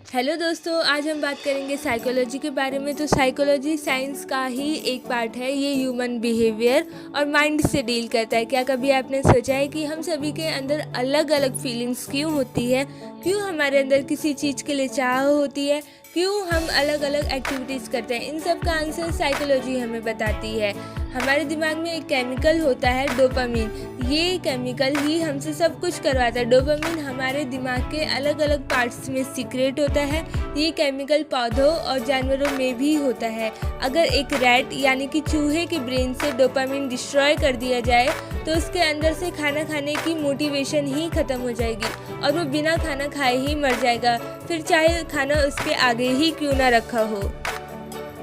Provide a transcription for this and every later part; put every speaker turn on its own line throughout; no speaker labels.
Hello दोस्तों, आज हम बात करेंगे साइकोलॉजी के बारे में। तो साइकोलॉजी साइंस का ही एक पार्ट है। ये ह्यूमन बिहेवियर और माइंड से डील करता है। क्या कभी आपने सोचा है कि हम सभी के अंदर अलग अलग फीलिंग्स क्यों होती है, क्यों हमारे अंदर किसी चीज़ के लिए चाह होती है, क्यों हम अलग अलग एक्टिविटीज़ करते हैं? इन सब का आंसर साइकोलॉजी हमें बताती है। हमारे दिमाग में एक केमिकल होता है डोपामिन। ये केमिकल ही हमसे सब कुछ करवाता है। डोपामिन हमारे दिमाग के अलग अलग पार्ट्स में सीक्रेट होता है। ये केमिकल पौधों और जानवरों में भी होता है। अगर एक रैट यानी कि चूहे के ब्रेन से डोपामिन डिस्ट्रॉय कर दिया जाए तो उसके अंदर से खाना खाने की मोटिवेशन ही ख़त्म हो जाएगी और वो बिना खाना खाए ही मर जाएगा, फिर चाहे खाना उसके आगे ही क्यों ना रखा हो।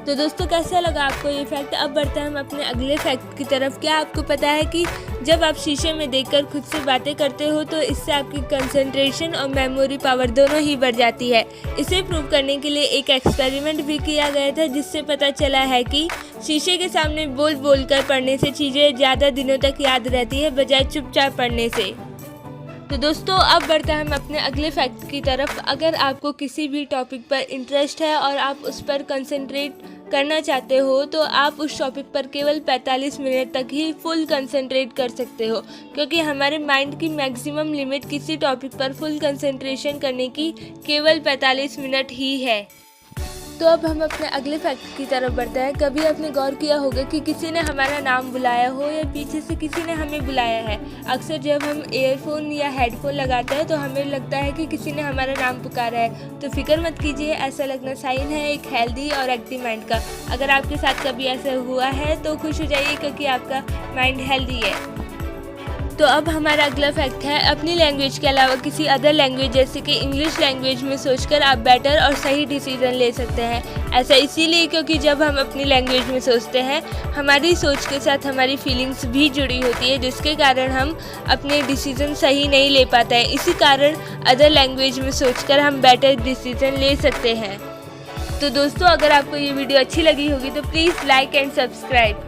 तो दोस्तों, कैसा लगा आपको ये फैक्ट? अब बढ़ते हैं हम अपने अगले फैक्ट की तरफ। क्या आपको पता है कि जब आप शीशे में देखकर खुद से बातें करते हो तो इससे आपकी कंसंट्रेशन और मेमोरी पावर दोनों ही बढ़ जाती है। इसे प्रूव करने के लिए एक एक्सपेरिमेंट भी किया गया था, जिससे पता चला है कि शीशे के सामने बोल बोल कर पढ़ने से चीज़ें ज़्यादा दिनों तक याद रहती है बजाय चुपचाप पढ़ने से। तो दोस्तों, अब बढ़ते हैं हम अपने अगले फैक्ट की तरफ। अगर आपको किसी भी टॉपिक पर इंटरेस्ट है और आप उस पर कंसंट्रेट करना चाहते हो तो आप उस टॉपिक पर केवल 45 मिनट तक ही फुल कंसंट्रेट कर सकते हो, क्योंकि हमारे माइंड की मैक्सिमम लिमिट किसी टॉपिक पर फुल कंसंट्रेशन करने की केवल 45 मिनट ही है। तो अब हम अपने अगले फैक्ट की तरफ बढ़ते हैं। कभी आपने गौर किया होगा कि किसी ने हमारा नाम बुलाया हो या पीछे से किसी ने हमें बुलाया है। अक्सर जब हम ईयरफोन या हेडफोन लगाते हैं तो हमें लगता है कि किसी ने हमारा नाम पुकारा है। तो फिक्र मत कीजिए, ऐसा लगना साइन है एक हेल्दी और एक्टिव माइंड का। अगर आपके साथ कभी ऐसा हुआ है तो खुश हो जाइए, क्योंकि आपका माइंड हेल्दी है। तो अब हमारा अगला फैक्ट है, अपनी लैंग्वेज के अलावा किसी अदर लैंग्वेज जैसे कि इंग्लिश लैंग्वेज में सोचकर आप बेटर और सही डिसीजन ले सकते हैं। ऐसा इसीलिए क्योंकि जब हम अपनी लैंग्वेज में सोचते हैं हमारी सोच के साथ हमारी फीलिंग्स भी जुड़ी होती है, जिसके कारण हम अपने डिसीजन सही नहीं ले पाते हैं। इसी कारण अदर लैंग्वेज में सोचकर हम बेटर डिसीजन ले सकते हैं। तो दोस्तों, अगर आपको ये वीडियो अच्छी लगी होगी तो प्लीज़ लाइक एंड सब्सक्राइब।